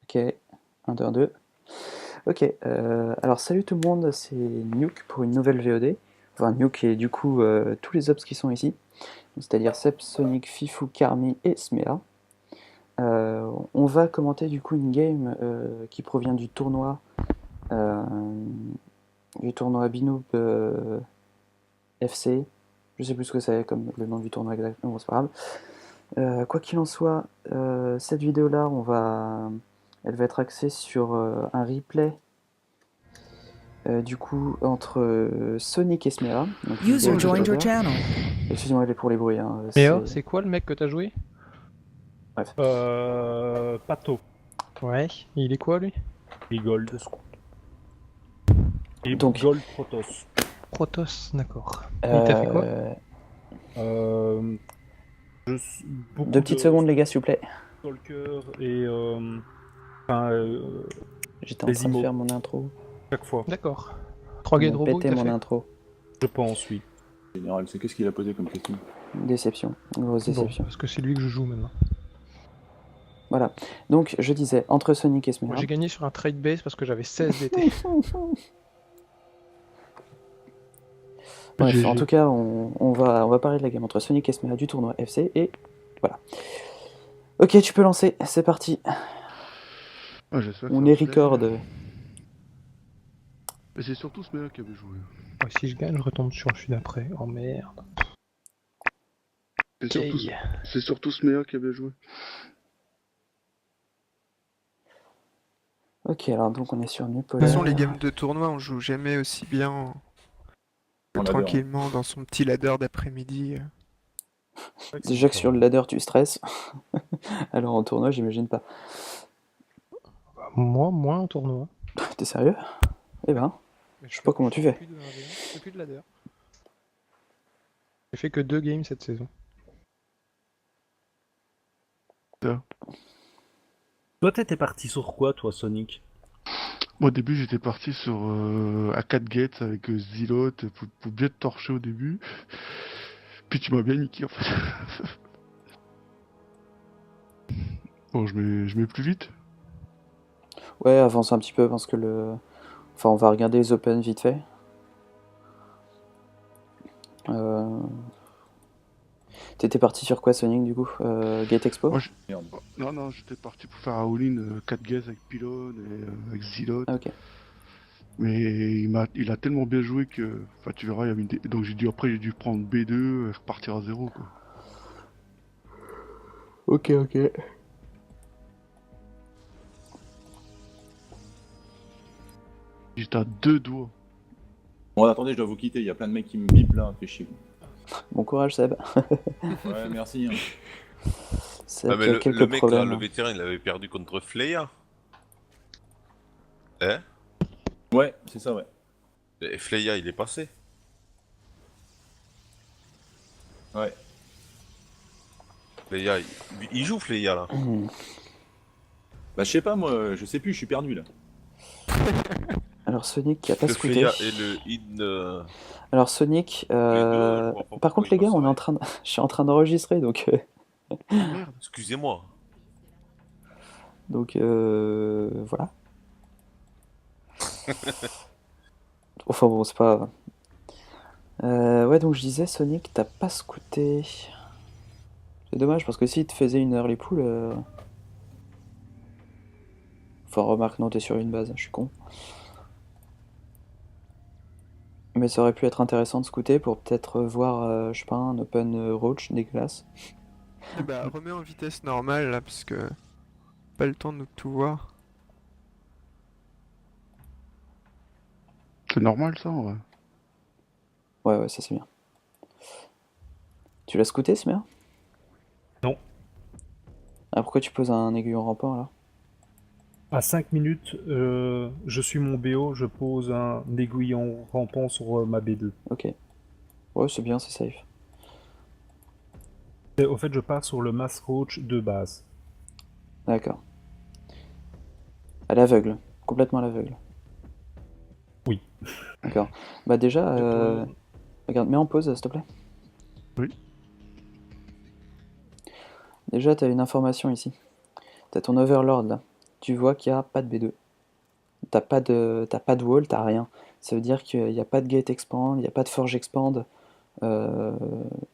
Ok, 1, 2, 1, 2. Ok, alors salut tout le monde, c'est Nuke pour une nouvelle VOD. Enfin, Nuke et du coup tous les ops qui sont ici, c'est-à-dire Sep, Sonic, Fifou, Carmi et Smea. On va commenter du coup une game qui provient euh, du tournoi Binoob FC. Je sais plus ce que c'est comme le nom du tournoi exactement, bon, c'est pas grave. Quoi qu'il en soit, cette vidéo-là, elle va être axée sur un replay du coup entre Sonic et Smea. Donc User game joined your over. channel. Excusez-moi pour les bruits. Mais oh, c'est quoi le mec que t'as joué? Bref. Pato Ouais, il est quoi lui? et Gold. Et Donc, Gold Protoss. Protoss, d'accord. Il t'a fait quoi? Euh, je suis beaucoup 2 petites de secondes les gars s'il vous plaît. Stalker et J'étais en les train de IMO faire mon intro. chaque fois. D'accord. 3 Ils games m'ont robot que pété t'as mon fait? intro. Je pense, oui. Général, c'est qu'est-ce qu'il a posé comme question? Déception. Grosse Bon, déception. parce que c'est lui que je joue maintenant. Voilà. Donc je disais, entre Sonic et Smea. Moi j'ai gagné sur un trade base parce que j'avais 16 DT. Bref, GG. en tout cas, on va parler de la game entre Sonic et Smea du tournoi FC et voilà. Ok, tu peux lancer, c'est parti. Ah, j'espère que On ça est va plaire. record. Mais c'est surtout ce mec qui avait joué. Ouais, si je gagne, je retombe sur celui d'après. Oh merde. C'est surtout, Ok. c'est surtout ce mec qui avait joué. Ok, alors donc on est sur De toute Nupolaire. façon, les games de tournoi, on joue jamais aussi bien que En ladder, tranquillement dans son petit ladder d'après-midi. Déjà que sur le ladder tu stresses. Alors en tournoi, j'imagine pas. Bah, moi, moins en tournoi. T'es sérieux? Eh ben, Mais je sais pas comment tu fais fais. plus de 1v1, je fais plus de ladder. J'ai fait que 2 games cette saison. Toi, t'étais parti sur quoi, toi, Sonic? Moi, au début, j'étais parti sur à 4 gates avec Zilot pour bien te torcher au début. Puis tu m'as bien niqué en fait. Bon, je mets plus vite. Ouais, avance un petit peu parce que le. Enfin, on va regarder les open vite fait. T'étais parti sur quoi, Sonic, du coup Gate Expo? Moi, non, j'étais parti pour faire un all-in 4 gates avec Pylon et avec Zilot. Ah, ok. Mais il a tellement bien joué que. Enfin, tu verras, il y avait donc après, j'ai dû prendre B2 et repartir à 0 quoi. Ok. J'étais à 2 doigts. Bon, attendez, je dois vous quitter, il y a plein de mecs qui me bipent là, fait chier. Bon courage, Seb. Ouais, merci. Hein. Seb Ah, mais qui a le quelques mec problèmes. là, le vétéran, il avait perdu contre Fleya. Hein? Ouais, c'est ça, ouais. Et Fleya, il est passé. Ouais. Fleya, il joue Fleya là. Bah, je sais pas, moi, je sais plus, je suis perdu là. Alors Sonic qui a pas Le scouté. Fleya et le in. Alors Sonic, deux, je vois pas par contre pourquoi les il gars, on est passerait. en train de... je suis en train d'enregistrer donc Merde. Excusez-moi. donc voilà. Enfin bon, c'est pas. Ouais, donc je disais Sonic, t'as pas scouté. C'est dommage parce que si te faisait une early pool. Enfin remarque, non, t'es sur une base, je suis con. Mais ça aurait pu être intéressant de scouter pour peut-être voir, je sais pas, un open roach dégueulasse. Bah, remets en vitesse normale là, parce que pas le temps de tout voir. C'est normal ça, ouais. Ouais, ça c'est bien. Tu l'as scouté, ce merde? Non. Ah, pourquoi tu poses un aiguillon rampant là? À 5 minutes, je suis mon BO, je pose un aiguillon rampant sur ma B2. Ok. Ouais, c'est bien, c'est safe. Et au fait, je pars sur le Mass Roach de base. D'accord. À l'aveugle. Complètement à l'aveugle. Oui. D'accord. Bah déjà, regarde, mets en pause s'il te plaît. Oui. Déjà, t'as une information ici. T'as ton Overlord là. tu vois qu'il n'y a pas de B2. T'as pas de wall, t'as rien. Ça veut dire qu'il n'y a pas de gate expand, il n'y a pas de forge expand. Euh,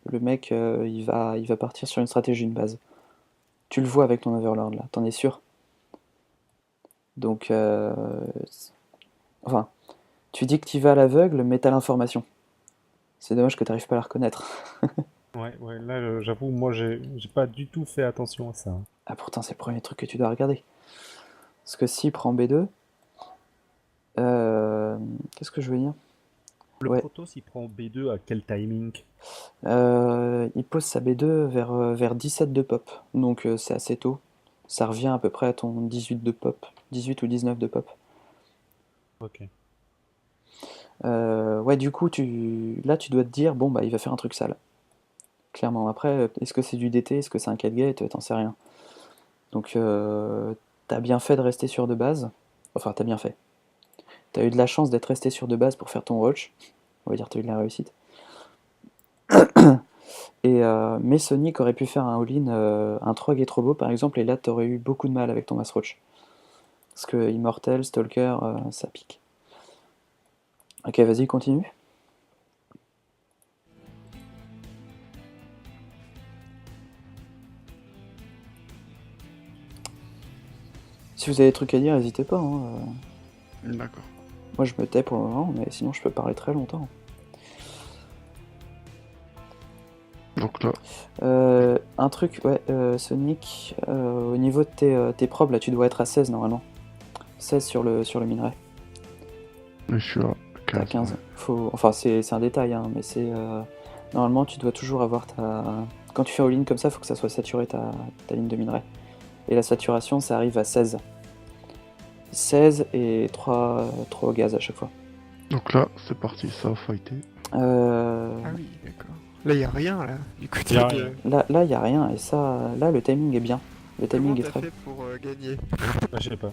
le mec, il va partir sur une stratégie de base. Tu le vois avec ton Overlord là, t'en es sûr? Donc, enfin, tu dis que tu vas à l'aveugle, mais t'as l'information. C'est dommage que t'arrives pas à la reconnaître. Ouais, là, j'avoue, moi, j'ai pas du tout fait attention à ça. Ah, pourtant, c'est le premier truc que tu dois regarder. Parce que s'il prend B2, qu'est-ce que je veux dire? Le Ouais. Protoss, il prend B2 à quel timing? Il pose sa B2 vers 17 de pop, donc c'est assez tôt. Ça revient à peu près à ton 18 de pop, 18 ou 19 de pop. Ok. Ouais, du coup, là, tu dois te dire, bon, bah, il va faire un truc sale. Clairement. Après, est-ce que c'est du DT, est-ce que c'est un 4 gate, t'en sais rien. Donc, t'as bien fait de rester sur de base. Enfin, t'as bien fait. T'as eu de la chance d'être resté sur de base pour faire ton roach. On va dire t'as eu de la réussite. Mais Sonic aurait pu faire un all-in, un 3 gate robot par exemple, et là t'aurais eu beaucoup de mal avec ton Mass Roach. Parce que Immortel, Stalker, ça pique. Ok, vas-y, continue. Si vous avez des trucs à dire, n'hésitez pas, hein. D'accord. Moi je me tais pour le moment, mais sinon je peux parler très longtemps. Donc là, Un truc, ouais, Sonic, au niveau de tes probes, là tu dois être à 16 normalement. 16 sur le minerai. je suis à T'as 15. 15. Ouais. Enfin, c'est un détail, hein, mais c'est. Normalement, tu dois toujours avoir ta. Quand tu fais all-in comme ça, il faut que ça soit saturé ta ligne de minerai. Et la saturation, ça arrive à 16. 16 et 3 au gaz à chaque fois. Donc là, c'est parti, ça va fighter. Ah oui, d'accord. Là, y a rien, là. Du coup, Y a t'es- rien. Là, il n'y a rien, et ça, là, le timing est bien. Le Comment timing est t'as très. fait pour gagner? Bah, je sais pas.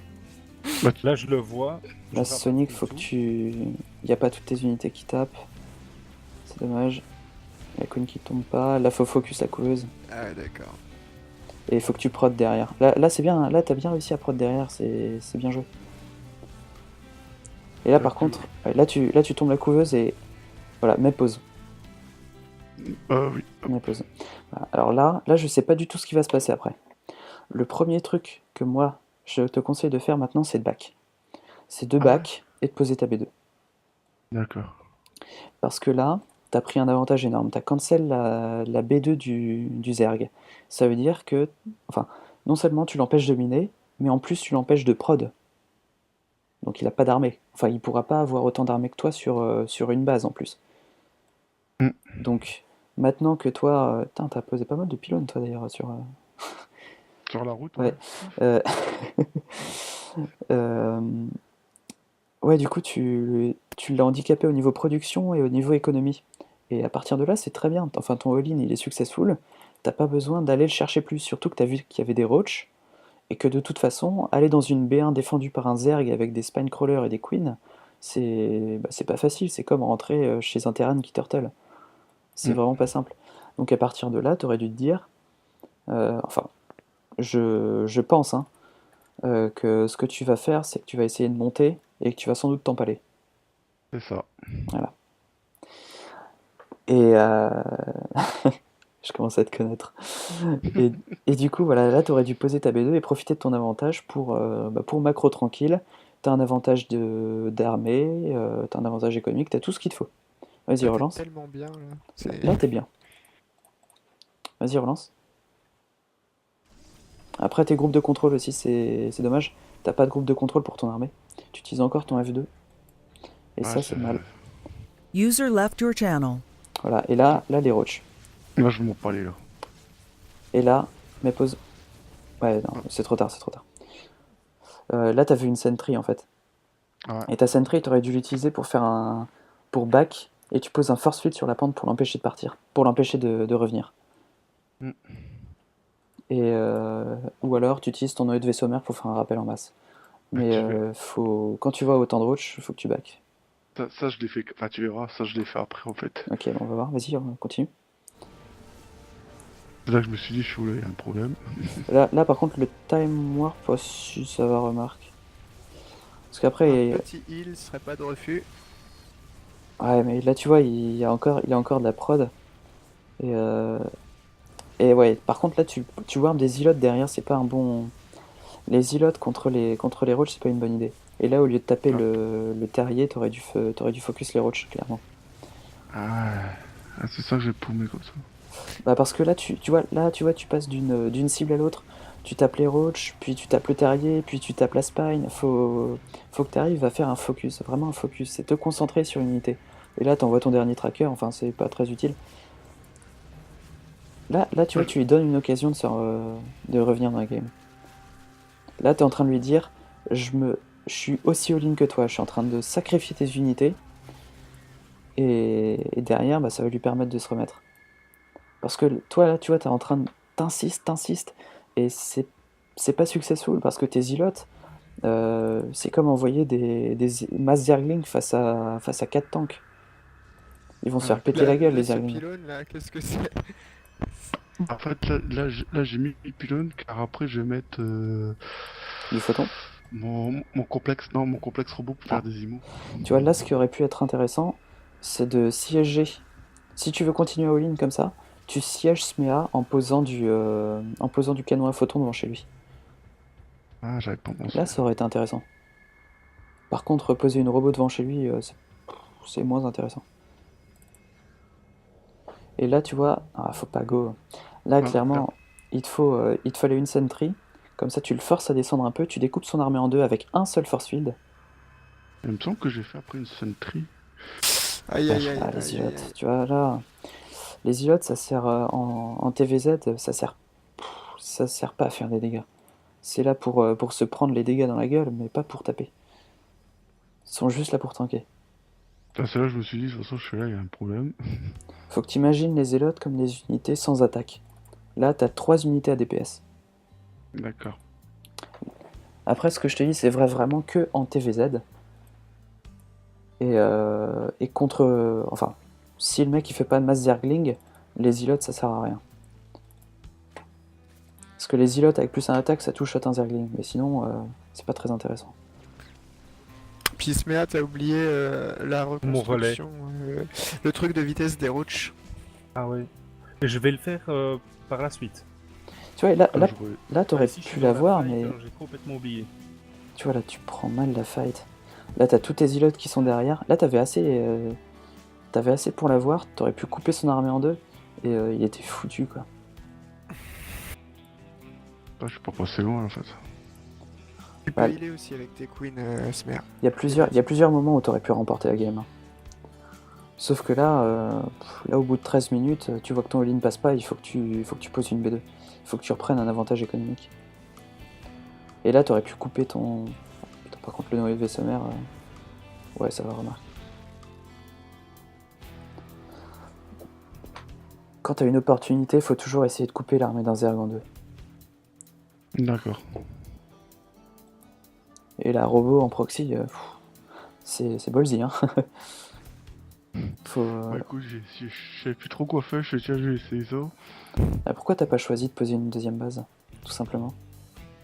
Bah, Là, je le vois. je Là, rapporte Sonic, le faut que tout. tu. Il n'y a pas toutes tes unités qui tapent. C'est dommage. La cône qui tombe pas. Là, faut focus la couveuse. Ah, d'accord. Et il faut que tu prod derrière. Là c'est bien. Là, t'as bien réussi à prod derrière. C'est bien joué. Et là, par contre, ouais, là, tu tombes la couveuse et. Voilà, mets pause. oui. Mets pause. Voilà. Alors là, je sais pas du tout ce qui va se passer après. Le premier truc que moi, je te conseille de faire maintenant, c'est de back. C'est de back et de poser ta B2. D'accord. Parce que là, t'as pris un avantage énorme. T'as cancel la B2 du Zerg. Ça veut dire que, enfin, non seulement tu l'empêches de miner, mais en plus tu l'empêches de prod. Donc il a pas d'armée. Enfin, il pourra pas avoir autant d'armée que toi sur une base en plus. Mm. Donc, maintenant que toi... Putain, t'as posé pas mal de pylônes toi d'ailleurs sur... Sur la route, Ouais. ouais. Euh, Ouais, du coup, tu l'as handicapé au niveau production et au niveau économie. Et à partir de là, c'est très bien. Enfin, ton all-in, il est successful. T'as pas besoin d'aller le chercher plus. Surtout que t'as vu qu'il y avait des roach. Et que de toute façon, aller dans une B1 défendue par un Zerg avec des Spinecrawlers et des Queens, c'est pas facile. C'est comme rentrer chez un Terran qui turtle. C'est Mm. vraiment pas simple. Donc à partir de là, t'aurais dû te dire... enfin, je pense, hein, que ce que tu vas faire, c'est que tu vas essayer de monter et que tu vas sans doute t'empaler. C'est ça. Voilà. Et je commence à te connaître. Et, et du coup, voilà, là, tu aurais dû poser ta B2 et profiter de ton avantage pour macro tranquille. Tu as un avantage d'armée, tu as un avantage économique, tu as tout ce qu'il te faut. Vas-y, T'es relance. tellement bien, là. C'est- Là, t'es bien. Vas-y, relance. Après, tes groupes de contrôle aussi, c'est dommage. T'as pas de groupe de contrôle pour ton armée. Tu utilises encore ton F2. Et ça, c'est mal. User left your channel. Voilà. Et là, les roach. Là, je m'en parlais, là. Et là, mais pause. Ouais, non, c'est trop tard, c'est trop tard. Là, t'as vu une sentry en fait. Ouais. Et ta sentry, t'aurais dû l'utiliser pour faire pour back, et tu poses un force field sur la pente pour l'empêcher de partir, pour l'empêcher de revenir. Mm. Et ou alors, tu utilises ton œil de vaisseau mère pour faire un rappel en masse. Mais Activé. quand tu vois autant de roach, faut que tu back. Ça, je l'ai fait. Enfin, tu verras, ça, je l'ai fait après, en fait. Ok, bon, on va voir. Vas-y, on continue. C'est là que je me suis dit, je suis là, il y a un problème. Là, par contre, le time warp, oh, si ça va, remarque. Parce qu'après, Un petit heal serait pas de refus. ouais, mais là, tu vois, il a encore de la prod. Et, et ouais, par contre, là, tu warm des ilotes derrière, c'est pas un bon. Les ilotes contre les roaches, c'est pas une bonne idée. Et là, au lieu de taper Ah. le terrier, t'aurais dû focus les roaches, clairement. Ah, c'est ça que j'ai paumé comme ça. Bah parce que là, tu vois, tu passes d'une cible à l'autre. Tu tapes les roaches, puis tu tapes le terrier, puis tu tapes la spine. Faut que tu arrives à faire un focus, vraiment un focus. C'est te concentrer sur une unité. Et là, t'envoies ton dernier tracker, enfin, c'est pas très utile. Là, tu vois, tu lui donnes une occasion de revenir dans la game. Là, t'es en train de lui dire, je suis aussi all-in que toi, je suis en train de sacrifier tes unités. Et derrière, bah, ça va lui permettre de se remettre. Parce que toi, là, tu vois, t'es en train de. T'insistes, et c'est pas successful, parce que tes ilotes, c'est comme envoyer des masses zerglings face à 4 tanks. Ils vont se faire péter la gueule, les ce zerglings. pylône là, qu'est-ce que c'est? En fait, là, j'ai mis le pylône, car après, je vais mettre Du photon. mon complexe, non, mon complexe robot pour faire des imos. Tu vois, là, ce qui aurait pu être intéressant, c'est de siéger. Si tu veux continuer à all-in comme ça, tu sièges Smea en posant du canon à photon devant chez lui. Ah, j'avais pas pensé. Là, ça aurait été intéressant. Par contre, poser une robot devant chez lui, c'est moins intéressant. Et là, tu vois, faut pas go. Là, Ah, clairement, il te fallait une sentry. Comme ça, tu le forces à descendre un peu, tu découpes son armée en deux avec un seul force field. Il me semble que j'ai fait après une sentry. Aïe aïe aïe. Ah, les aïe, ilotes, aïe. tu vois, là, les ilotes, ça sert en TVZ, ça sert pas à faire des dégâts. C'est là pour se prendre les dégâts dans la gueule, mais pas pour taper. Ils sont juste là pour tanker. Ah, c'est là que je me suis dit, de toute façon, je suis là, il y a un problème. Faut que tu imagines les zélotes comme des unités sans attaque. Là, t'as 3 unités à DPS. D'accord. Après, ce que je te dis, c'est vrai vraiment que en TVZ. Et contre. Enfin, si le mec il fait pas de masse zergling, les ilotes ça sert à rien. Parce que les ilotes avec plus un attaque, ça touche un zergling. Mais sinon, c'est pas très intéressant. Puis Smea, t'as oublié la Mon relais. reconstruction, le truc de vitesse des roaches. Ah ouais. Et je vais le faire par la suite. Tu vois, Ah, là t'aurais Si je suis pu dans la l'avoir, fight, mais. J'ai complètement oublié. Tu vois, là tu prends mal la fight. Là t'as tous tes ilotes qui sont derrière. Là t'avais assez pour l'avoir. T'aurais pu couper son armée en deux. Et il était foutu quoi. je suis pas passé loin en fait. Tu peux Ouais. healer aussi avec tes queens, Smea. Il y a plusieurs moments où t'aurais pu remporter la game. Hein. Sauf que là, au bout de 13 minutes, tu vois que ton all-in passe pas, il faut que tu poses une B2. Il faut que tu reprennes un avantage économique. Et là, t'aurais pu couper ton. Putain, par contre, le noyau de vaisseau mère. Ouais, ça va, remarquer. Quand t'as une opportunité, faut toujours essayer de couper l'armée d'un Zerg en deux. D'accord. Et la robot en proxy, c'est ballsy, hein. Faut, Bah écoute, je savais plus trop quoi faire, je sais tiens, je vais essayer ça. Pourquoi t'as pas choisi de poser une deuxième base, tout simplement?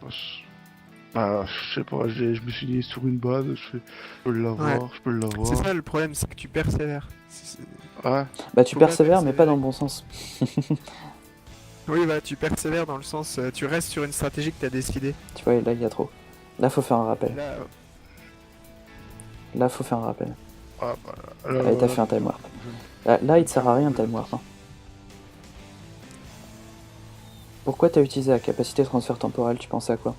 Je sais pas, je me suis dit sur une base, je peux l'avoir, Ouais. je peux l'avoir. C'est ça le problème, c'est que tu persévères. Ouais, Bah tu Faut pas persévères, mais pas persévérer. dans le bon sens. Oui, bah tu persévères dans le sens, tu restes sur une stratégie que t'as décidée. Tu vois, là, il y a trop. Là, faut faire un rappel. Là, Là, faut faire un rappel. ah, bah, Allez, t'as fait un time warp. Là, il te sert à rien le time warp. Hein. Pourquoi t'as utilisé la capacité de transfert temporel? Tu pensais à quoi?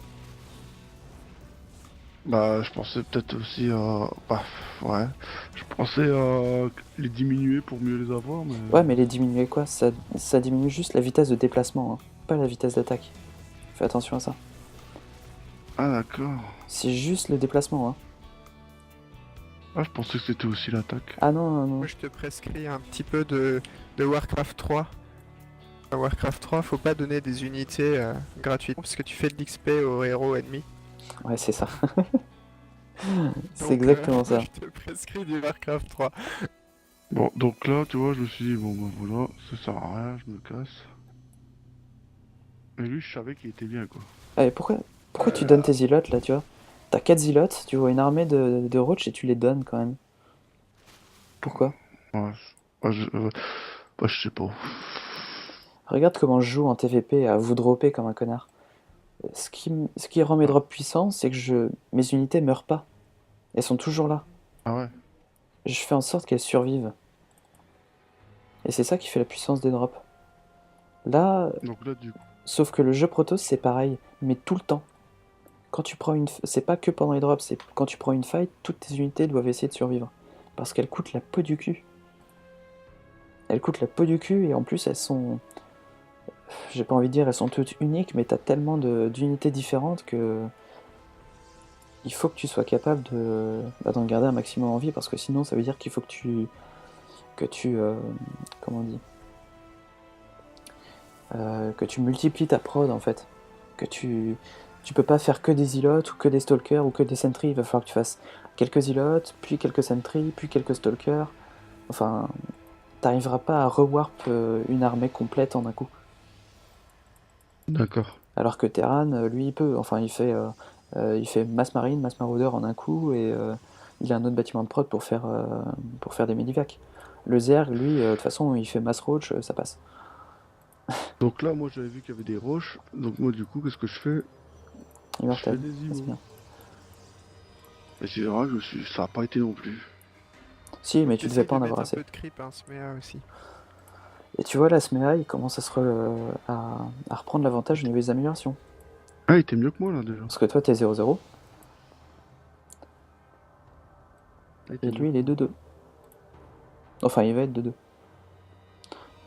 Bah, je pensais peut-être aussi à. Bah, ouais. Je pensais à les diminuer pour mieux les avoir, mais. Ouais, mais les diminuer quoi? Ça diminue juste la vitesse de déplacement, hein, pas la vitesse d'attaque. Fais attention à ça. Ah, d'accord. C'est juste le déplacement. Hein. Ah, je pensais que c'était aussi l'attaque. Ah non, non, non. moi je te prescris un petit peu de Warcraft 3. À Warcraft 3, faut pas donner des unités gratuites parce que tu fais de l'XP aux héros ennemis. Ouais, c'est ça. Donc, C'est exactement ça. moi, je te prescris du Warcraft 3. Bon, donc là, tu vois, je me suis dit, bon, bah voilà, ça sert à rien, je me casse. Mais lui, je savais qu'il était bien, quoi. Allez, pourquoi tu donnes tes zilotes là, tu vois? T'as 4 zilotes, tu vois une armée de roach et tu les donnes quand même. Pourquoi? Ouais, je sais pas. Regarde comment je joue en TVP à vous dropper comme un connard. Ce qui rend mes drops puissants, c'est que mes unités meurent pas. Elles sont toujours là. Ah ouais. Je fais en sorte qu'elles survivent. Et c'est ça qui fait la puissance des drops. Là, Donc là, du coup. sauf que le jeu Protoss, c'est pareil, mais tout le temps. Quand tu prends c'est pas que pendant les drops, c'est quand tu prends une fight, toutes tes unités doivent essayer de survivre. Parce qu'elles coûtent la peau du cul. Elles coûtent la peau du cul et en plus elles sont... J'ai pas envie de dire elles sont toutes uniques, mais t'as tellement d'unités différentes que... Il faut que tu sois capable d'en garder un maximum en vie, parce que sinon ça veut dire qu'il faut comment on dit, que tu multiplies ta prod en fait, que tu peux pas faire que des ilotes ou que des stalkers ou que des sentries, il va falloir que tu fasses quelques ilotes, puis quelques sentries, puis quelques stalkers, enfin t'arriveras pas à rewarp une armée complète en un coup. D'accord. Alors que Terran, lui il peut, enfin il fait masse marine, masse marauder en un coup, et il a un autre bâtiment de prod pour faire des medivacs. Le Zerg, lui, de toute façon, il fait mass roach, ça passe. Donc là, moi, j'avais vu qu'il y avait des roches. Donc moi, du coup, qu'est-ce que je fais? Immortel, Je fais des c'est imos. bien. Mais c'est vrai que ça a pas été non plus. Si, mais tu devais Essaye pas de en avoir mettre un assez. peu de creep, hein, Smea aussi. Et tu vois, la Smea, il commence à reprendre l'avantage au niveau des améliorations. Ah, il était mieux que moi, là, déjà. Parce que toi, t'es 0-0, Ah, il était et lui, mieux il est que moi. 2-2. Enfin, il va être 2-2. Il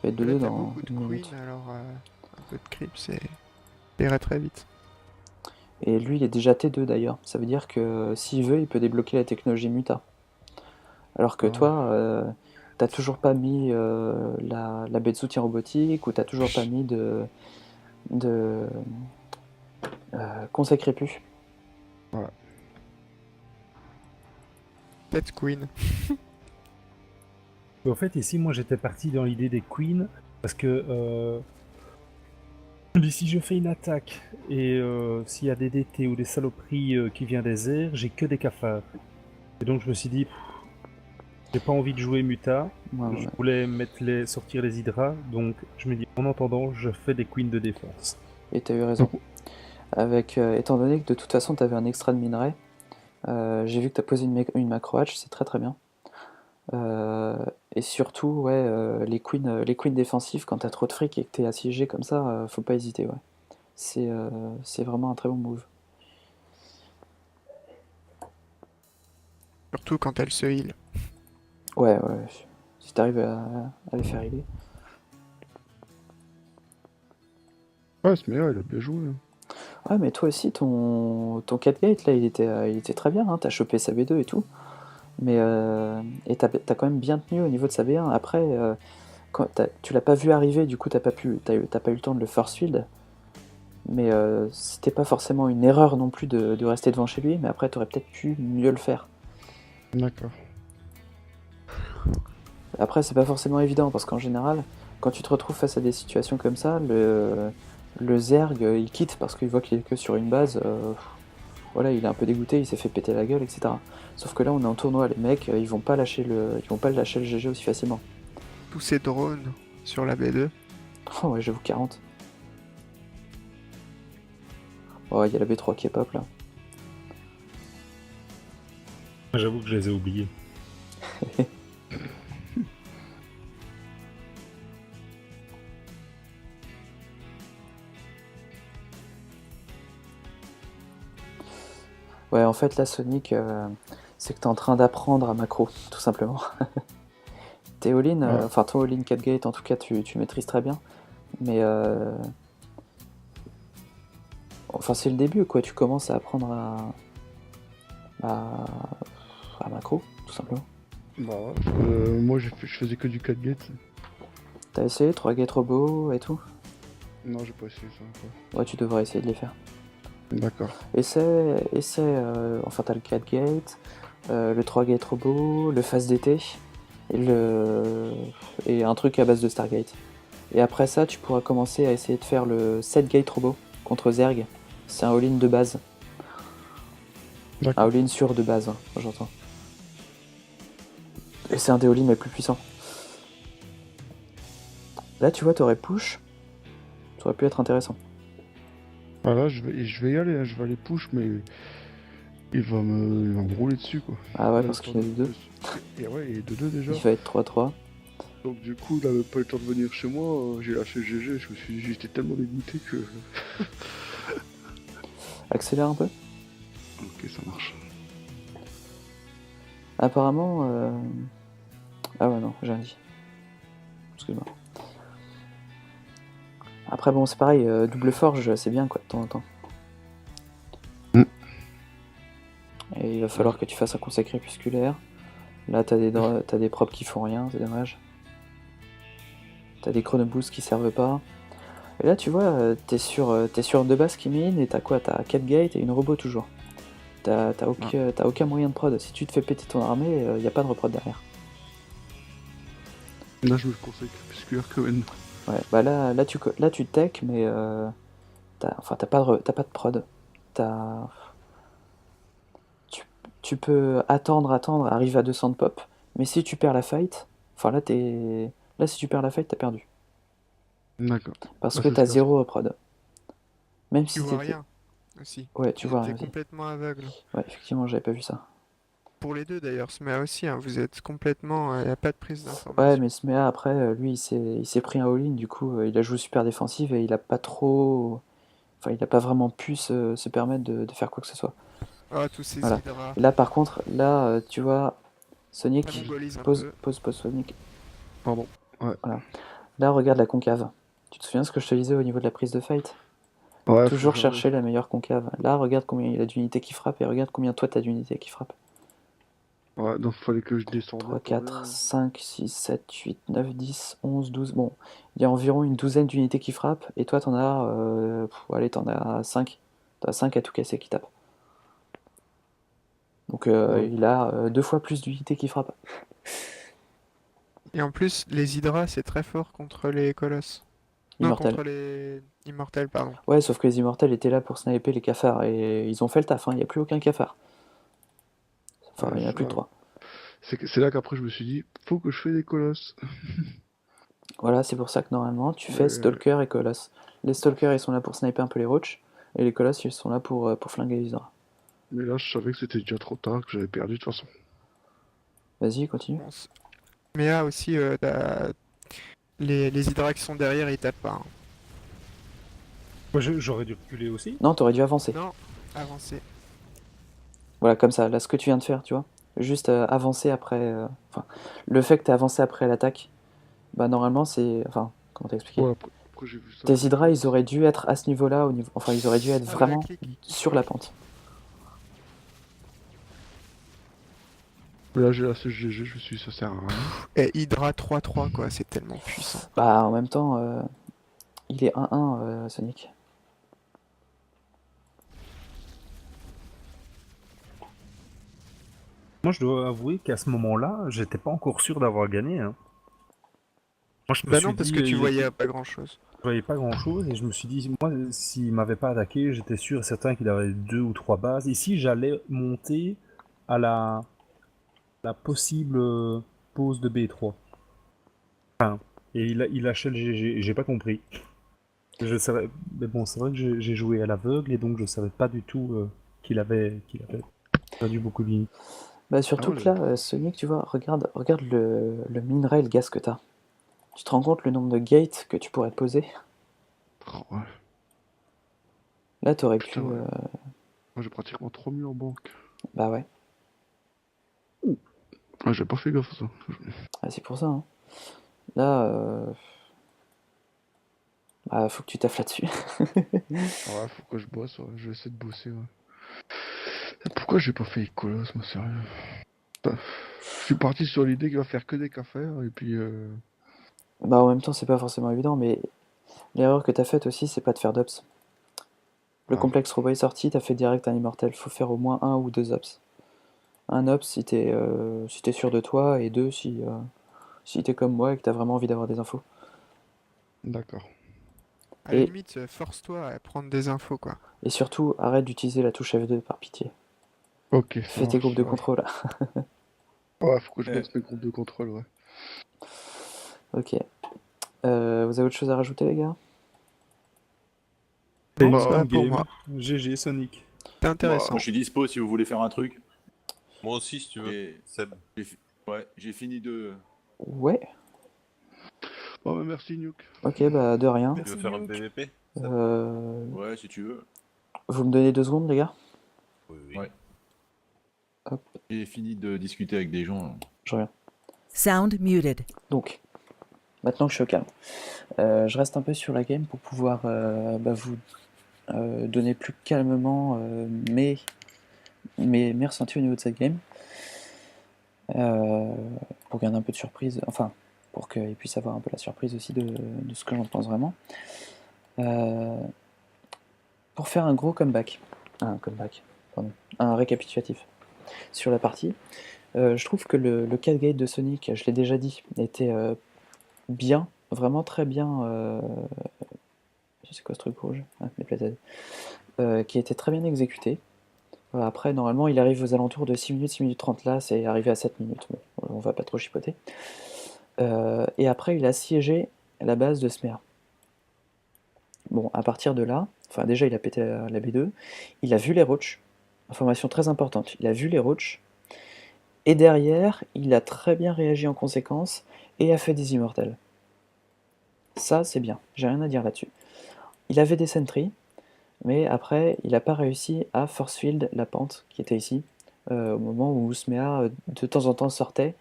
va être Là, 2-2 t'as dans beaucoup de une queen, minute. alors un peu de creep, ça ira très vite. Et lui, il est déjà T2 d'ailleurs. Ça veut dire que s'il veut, il peut débloquer la technologie Muta. Alors que Ah. toi, t'as toujours pas mis la baie de soutien robotique, ou t'as toujours pas mis de consacré plus. Peut-être queen. En fait, ici, moi, j'étais parti dans l'idée des queens, parce que si je fais une attaque, et s'il y a des DT ou des saloperies qui viennent des airs, j'ai que des cafards. Et donc, je me suis dit, j'ai pas envie de jouer Muta, Ouais, je ouais. voulais sortir les hydras, donc je me dis, en attendant, je fais des queens de défense. Et t'as eu raison. Étant donné que de toute façon t'avais un extra de minerai, j'ai vu que t'as posé une macro hatch, c'est très très bien. Et surtout, ouais, les queens défensifs, quand t'as trop de fric et que t'es assiégé comme ça, faut pas hésiter, ouais. C'est vraiment un très bon move. Surtout quand elle se heal. Ouais, si t'arrives à les faire healer. Ouais, ce meilleur, il a bien joué. Hein. Ouais, mais toi aussi, ton 4 gate, là, il était très bien, hein, t'as chopé sa B2 et tout. Mais et t'as quand même bien tenu au niveau de sa B1. Après, tu l'as pas vu arriver, du coup t'as pas eu le temps de le force field. Mais c'était pas forcément une erreur non plus de rester devant chez lui, mais après t'aurais peut-être pu mieux le faire. D'accord. Après, c'est pas forcément évident, parce qu'en général, quand tu te retrouves face à des situations comme ça, le Zerg, il quitte parce qu'il voit qu'il est que sur une base. Voilà, il est un peu dégoûté, il s'est fait péter la gueule, etc. Sauf que là, on est en tournoi, les mecs, ils vont pas lâcher le GG aussi facilement. Tous ces drones sur la B2. Oh ouais, j'avoue, 40. Oh, il y a la B3 qui est pop là. J'avoue que je les ai oubliés. Ouais, en fait, là, Sonic, c'est que t'es en train d'apprendre à macro, tout simplement. Tes all-in, Ouais. enfin ton all-in 4 gate, en tout cas, tu maîtrises très bien. Mais enfin, c'est le début, quoi. Tu commences à apprendre à macro, tout simplement. Bah ouais. Moi, je faisais que du 4 gates. T'as essayé 3 gate robots et tout? Non, j'ai pas essayé ça encore. Ouais, tu devrais essayer de les faire. D'accord. Essaie, enfin t'as le 4 gate, le 3 gate robot, le phase d'été, et un truc à base de Stargate. Et après ça, tu pourras commencer à essayer de faire le 7 gate robot contre Zerg. C'est un all-in de base. Un D'accord. all-in sûr de base, hein, j'entends. Et c'est un des all-in les plus puissants. Là, tu vois, t'aurais push. Ça aurait pu être intéressant. Ah là, je vais y aller, hein, je vais aller push, mais il va me rouler dessus, quoi. Ah ouais, Là, parce le qu'il y a temps des 2. Et ouais, il est de 2 déjà. Il va être 3-3. Donc du coup, il avait pas eu le temps de venir chez moi, j'ai lâché le GG, je me suis dit, j'étais tellement dégoûté que... Accélère un peu. Ok, ça marche. Apparemment... Ah ouais, non, j'ai rien dit. Excuse-moi. Après, bon, c'est pareil, double forge, c'est bien, quoi, de temps en temps. Mm. Et il va falloir que tu fasses un conseil crépusculaire. Là, t'as des props qui font rien, c'est dommage. T'as des chronoboosts qui servent pas. Et là, tu vois, t'es sur 2 bases qui minent et t'as quoi? T'as 4 gates et une robot toujours. T'as aucun moyen de prod. Si tu te fais péter ton armée, y a pas de reprod derrière. Là, je me conseille crépusculaire quand même. Ouais, bah là tu tech, mais t'as pas de prod. T'as... Tu peux attendre, arriver à 200 de pop, mais si tu perds la fight, enfin là si tu perds la fight, t'as perdu. D'accord. Parce Bah, que c'est t'as ça. 0 prod. Même Tu si vois t'étais... rien aussi. Ouais, tu vois T'es rien aussi. complètement aveugle. Ouais, effectivement, j'avais pas vu ça. Pour les deux d'ailleurs, Smea aussi, hein, vous êtes complètement. Il n'y a pas de prise Ouais, d'information. mais Smea, après, lui, il s'est pris un all-in, du coup, il a joué super défensif et il a pas trop... Enfin, il a pas vraiment pu se permettre de faire quoi que ce soit. Ah, tous ces Voilà. hydras. Et là, par contre, là, tu vois, Ça Sonic, mongolise un pause, peu. pause, pause, Sonic. Pardon. Ouais. Voilà. Là, regarde la concave. Tu te souviens ce que je te disais au niveau de la prise de fight? Ouais, faut Toujours jamais... chercher la meilleure concave. Là, regarde combien il a d'unités qui frappent et regarde combien toi t'as d'unités qui frappent. Ouais, donc fallait que je descende 3, pour 4, rien. 5, 6, 7, 8, 9, 10, 11, 12. Bon, il y a environ une douzaine d'unités qui frappent et toi t'en as... allez, t'en as 5. T'as 5 à tout casser qui tapent. Donc Ouais. il a 2 fois plus d'unités qui frappent. Et en plus, les hydras, c'est très fort contre les colosses. Non, Immortel. contre les immortels, pardon. Ouais, sauf que les immortels étaient là pour sniper les cafards et ils ont fait le taf, hein. Il n'y a plus aucun cafard. Enfin, Ouais, il n'y en a plus que 3. c'est là qu'après je me suis dit, faut que je fais des colosses. Voilà, c'est pour ça que normalement tu fais Mais, Stalker et Colosse. Les Stalkers ils sont là pour sniper un peu les roaches et les Colosses ils sont là pour flinguer les hydras. mais là, je savais que c'était déjà trop tard, que j'avais perdu de toute façon. Vas-y, continue. Bon, Smea aussi, les hydras qui sont derrière, ils tapent pas, hein. Moi, j'aurais dû reculer aussi. Non, t'aurais dû avancer. Non, avancez. Voilà, comme ça, là ce que tu viens de faire, tu vois. Juste avancer après. Enfin, le fait que t'aies avancé après l'attaque, bah normalement c'est. Enfin, comment t'expliquer? Ouais, après j'ai vu ça. Tes hydras ils auraient dû être à ce niveau-là, au niveau... enfin ils auraient dû être Ah, vraiment clic. sur la pente. Mais là, j'ai la CGG, je me suis dit, ça sert à rien. Et hydra 3-3, quoi, c'est tellement puissant. Bah en même temps, il est 1-1 Sonic. Moi, je dois avouer qu'à ce moment-là, j'étais pas encore sûr d'avoir gagné, hein. Moi, je me Bah suis non, parce dit, que tu il voyais était- pas grand-chose. je voyais pas grand-chose et je me suis dit, moi, s'il m'avait pas attaqué, j'étais sûr et certain qu'il avait 2 ou 3 bases. Ici, j'allais monter à la possible pause de B3. Et il lâchait le GG, et j'ai pas compris. Je savais, mais bon, c'est vrai que j'ai joué à l'aveugle et donc je savais pas du tout qu'il avait perdu beaucoup de lignes. Bah surtout Ah ouais, que là, Sonic, tu vois, regarde le minerai, le gaz que t'as. Tu te rends compte le nombre de gates que tu pourrais poser? Oh, ouais. Là, t'aurais pu... Putain, ouais. Moi, j'ai pratiquement 3000 en banque. Bah ouais, Ah, j'ai pas fait gaffe à ça. ah, c'est pour ça, hein. Là, bah, faut que tu taffes là-dessus. Ouais, faut que je bosse, ouais. Je vais essayer de bosser, ouais. Pourquoi j'ai pas fait les colosses, moi, sérieux? Putain, je suis parti sur l'idée qu'il va faire que des cafés, et puis... Bah en même temps, c'est pas forcément évident, mais l'erreur que t'as faite aussi, c'est pas de faire d'ups. Le Ah. complexe robot est sorti, t'as fait direct un immortel. Faut faire au moins 1 ou 2 ups. Un ups si t'es sûr de toi, et 2 si t'es comme moi et que t'as vraiment envie d'avoir des infos. D'accord. À la Et- limite, force-toi à prendre des infos, quoi. Et surtout, arrête d'utiliser la touche F2 par pitié. Ok, ça Fais tes groupes marche. de Ouais. contrôle. Ouais, faut que je Euh. bosse mes groupes de contrôle, ouais. Ok. Vous avez autre chose à rajouter, les gars? Thanks Bah, comme pour game. moi. GG Sonic. C'est Moi, intéressant. je suis dispo si vous voulez faire un truc. Moi aussi, si tu veux. Et Seb. ouais, j'ai fini de. Ouais. Bon, bah, merci, Nuke. Ok, bah de rien. Tu veux faire un PVP Seb Euh, Ouais, si tu veux. Vous me donnez 2 secondes, les gars? Oui, oui. Ouais. Hop, J'ai fini de discuter avec des gens. je reviens. Sound muted. Donc, maintenant que je suis au calme, je reste un peu sur la game pour pouvoir vous donner plus calmement mes ressentis au niveau de cette game. Pour gagner un peu de surprise, enfin, pour qu'ils puissent avoir un peu la surprise aussi de ce que j'en pense vraiment. Pour faire un gros comeback, un récapitulatif sur la partie, je trouve que le 4 gate de Sonic, je l'ai déjà dit, était bien, vraiment très bien. C'est quoi ce truc rouge? Ah, les platades. Qui était très bien exécuté. Après, normalement, il arrive aux alentours de 6 minutes, 6 minutes 30. Là, c'est arrivé à 7 minutes. Bon, on va pas trop chipoter. Et après, il a siégé la base de Smear. Bon, à partir de là, enfin, déjà, il a pété la B2. Il a vu les roaches. Information très importante. Il a vu les roaches. Et derrière, il a très bien réagi en conséquence et a fait des immortels. Ça, c'est bien. J'ai rien à dire là-dessus. Il avait des sentries. Mais après, il n'a pas réussi à force field la pente qui était ici, au moment où Smea de temps en temps sortait.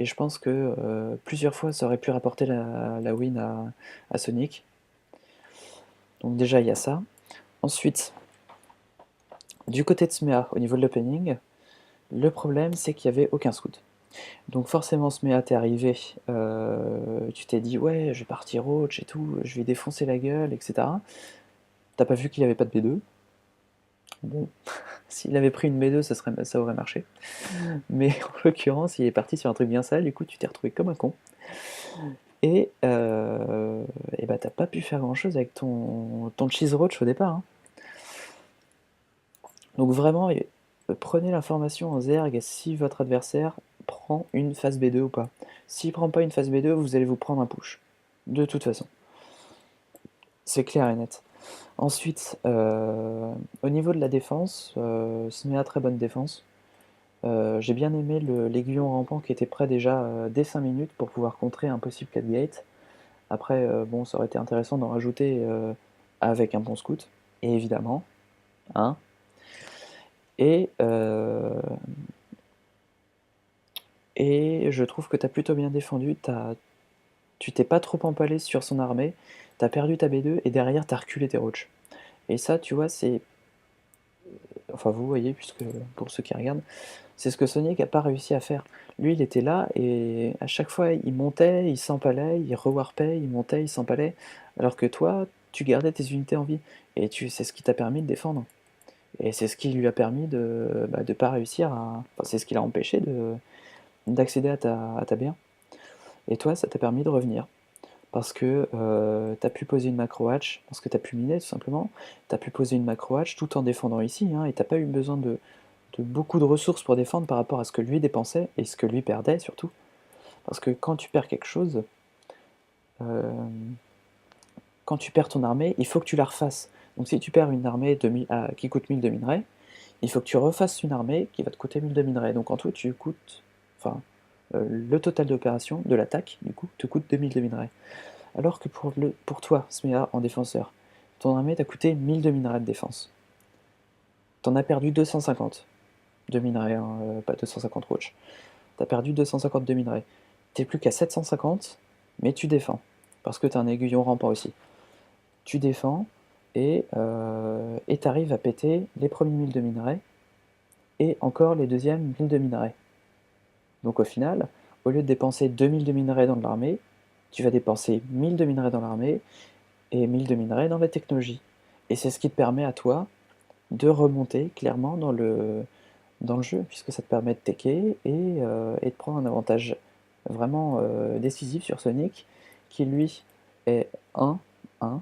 Et je pense que plusieurs fois ça aurait pu rapporter la win à Sonic. Donc déjà il y a ça. Ensuite, du côté de Smea, au niveau de l'opening, le problème c'est qu'il n'y avait aucun scout. Donc forcément Smea t'es arrivé, tu t'es dit ouais je vais partir roach et tout, je vais défoncer la gueule, etc. T'as pas vu qu'il n'y avait pas de B2. Bon, s'il avait pris une B2, ça aurait marché. Mais en l'occurrence, il est parti sur un truc bien sale, du coup, tu t'es retrouvé comme un con. Et bah, t'as pas pu faire grand chose avec ton cheese roach au départ. Hein. Donc, vraiment, prenez l'information en zerg si votre adversaire prend une phase B2 ou pas. S'il prend pas une phase B2, vous allez vous prendre un push. De toute façon. C'est clair et net. Ensuite, au niveau de la défense, Smea très bonne défense. J'ai bien aimé l'aiguillon rampant qui était prêt déjà dès 5 minutes pour pouvoir contrer un possible 4 gate. Après, bon, ça aurait été intéressant d'en rajouter avec un bon scout, et évidemment. Hein. Et, et je trouve que tu as plutôt bien défendu. Tu t'es pas trop empalé sur son armée, tu as perdu ta B2 et derrière tu as reculé tes roaches. Et ça, tu vois, c'est. Enfin, vous voyez, puisque pour ceux qui regardent, c'est ce que Sonic n'a pas réussi à faire. Lui, il était là et à chaque fois, il montait, il s'empalait, il rewarpait, il montait, il s'empalait. Alors que toi, tu gardais tes unités en vie. Et c'est ce qui t'a permis de défendre. Et c'est ce qui lui a permis de pas réussir à. Enfin, c'est ce qui l'a empêché d'accéder à ta B1. Et toi, ça t'a permis de revenir. Parce que tu as pu poser une macro hatch, parce que tu as pu miner tout simplement. Tu as pu poser une macro hatch tout en défendant ici. Hein, et tu n'as pas eu besoin de beaucoup de ressources pour défendre par rapport à ce que lui dépensait et ce que lui perdait surtout. Parce que quand tu perds quelque chose, quand tu perds ton armée, il faut que tu la refasses. Donc si tu perds une armée qui coûte 1000 de minerais, il faut que tu refasses une armée qui va te coûter 1000 de minerais. Donc en tout, le total d'opération de l'attaque, du coup, te coûte 2000 de minerais. Alors que pour toi, Smea, en défenseur, ton armée t'a coûté 1000 de minerais de défense. T'en as perdu 250 de minerais, hein, pas 250 roach. T'as perdu 250 de minerais. T'es plus qu'à 750, mais tu défends. Parce que t'as un aiguillon rampant aussi. Tu défends et t'arrives à péter les premiers 1000 de minerais et encore les deuxièmes 1000 de minerais. Donc au final, au lieu de dépenser 2000 de minerais dans l'armée, tu vas dépenser 1000 de minerais dans l'armée et 1000 de minerais dans la technologie. Et c'est ce qui te permet à toi de remonter clairement dans le jeu, puisque ça te permet de techer et de prendre un avantage vraiment décisif sur Sonic, qui lui est 1, 1,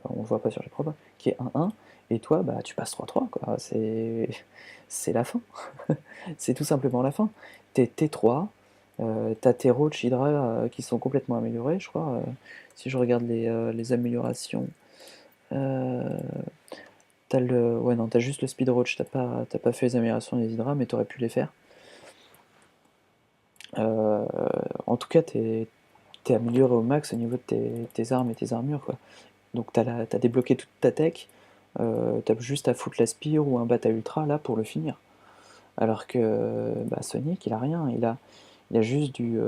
on voit pas sur les probes, qui est 1-1, et toi, bah, tu passes 3-3, quoi. C'est la fin. C'est tout simplement la fin. T'es T3, t'as tes Roach Hydra qui sont complètement améliorés, je crois. Si je regarde les améliorations, ouais, non, t'as juste le Speed Roach, t'as pas fait les améliorations des Hydra, mais t'aurais pu les faire. En tout cas, t'es amélioré au max au niveau de tes armes et tes armures, quoi. Donc t'as débloqué toute ta tech, t'as juste à foutre la Spire ou un Bata Ultra là pour le finir. Alors que bah, Sonic, il a rien, il a juste du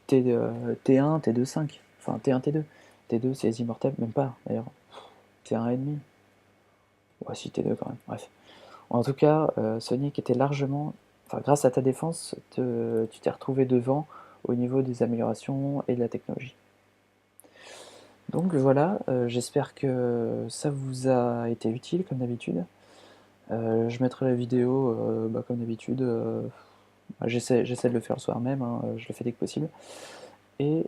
T1, T2, 5. Enfin T1, T2. T2 c'est les immortels, même pas d'ailleurs. T1 et demi. Ouais si T2 quand même, bref. En tout cas, Sonic était largement. Enfin, grâce à ta défense, tu t'es retrouvé devant au niveau des améliorations et de la technologie. Donc voilà, j'espère que ça vous a été utile comme d'habitude. Je mettrai la vidéo bah, comme d'habitude. Bah, j'essaie de le faire le soir même, hein, je le fais dès que possible. Et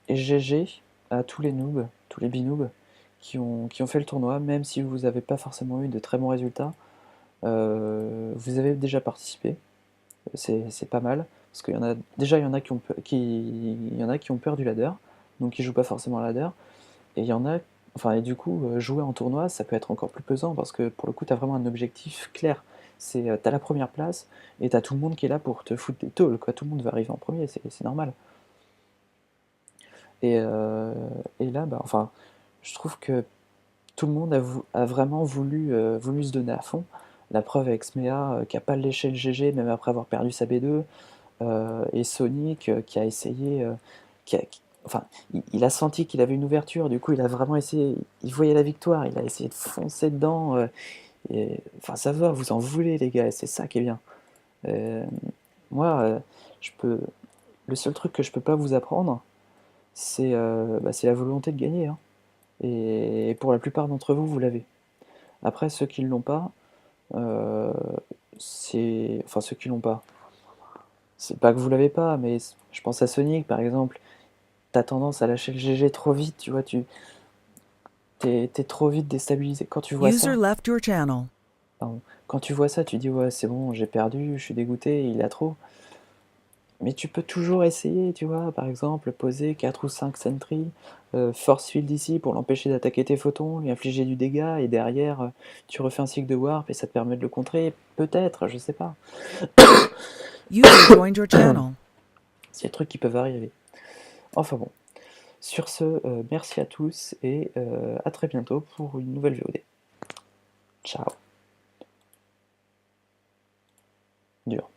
GG à tous les noobs, tous les binoobs qui ont fait le tournoi, même si vous n'avez pas forcément eu de très bons résultats. Vous avez déjà participé, c'est pas mal, parce qu'il y en a déjà il y en a qui ont peur du ladder, donc ils jouent pas forcément à ladder, et il y en a, enfin et du coup jouer en tournoi ça peut être encore plus pesant parce que pour le coup t'as vraiment un objectif clair, c'est t'as la première place et t'as tout le monde qui est là pour te foutre des tôles, quoi, tout le monde va arriver en premier, c'est normal. Et, euh, et là bah enfin je trouve que tout le monde a vraiment voulu se donner à fond. La preuve avec Smea qui a pas léché le GG même après avoir perdu sa B2, et Sonic qui a essayé, enfin, il a senti qu'il avait une ouverture, du coup il a vraiment essayé, il voyait la victoire, il a essayé de foncer dedans, enfin ça va, vous en voulez les gars, c'est ça qui est bien. Euh, Moi, je peux, le seul truc que je peux pas vous apprendre, c'est la volonté de gagner, hein. Et pour la plupart d'entre vous, vous l'avez. Après, ceux qui ne l'ont pas, euh, enfin ceux qui l'ont pas, c'est pas que vous l'avez pas, mais je pense à Sonic par exemple. T'as tendance à lâcher le GG trop vite, tu vois, t'es trop vite déstabilisé. Quand tu vois User ça, left your channel. pardon, quand tu vois ça, tu dis ouais, c'est bon, j'ai perdu, je suis dégoûté, il a trop. Mais tu peux toujours essayer, tu vois, par exemple, poser 4 ou 5 sentries, force field ici pour l'empêcher d'attaquer tes photons, lui infliger du dégât, et derrière, tu refais un cycle de warp et ça te permet de le contrer, peut-être, je sais pas. User joined your channel. C'est des trucs qui peuvent arriver. Enfin bon. Sur ce, merci à tous et à très bientôt pour une nouvelle VOD. Ciao. Dur.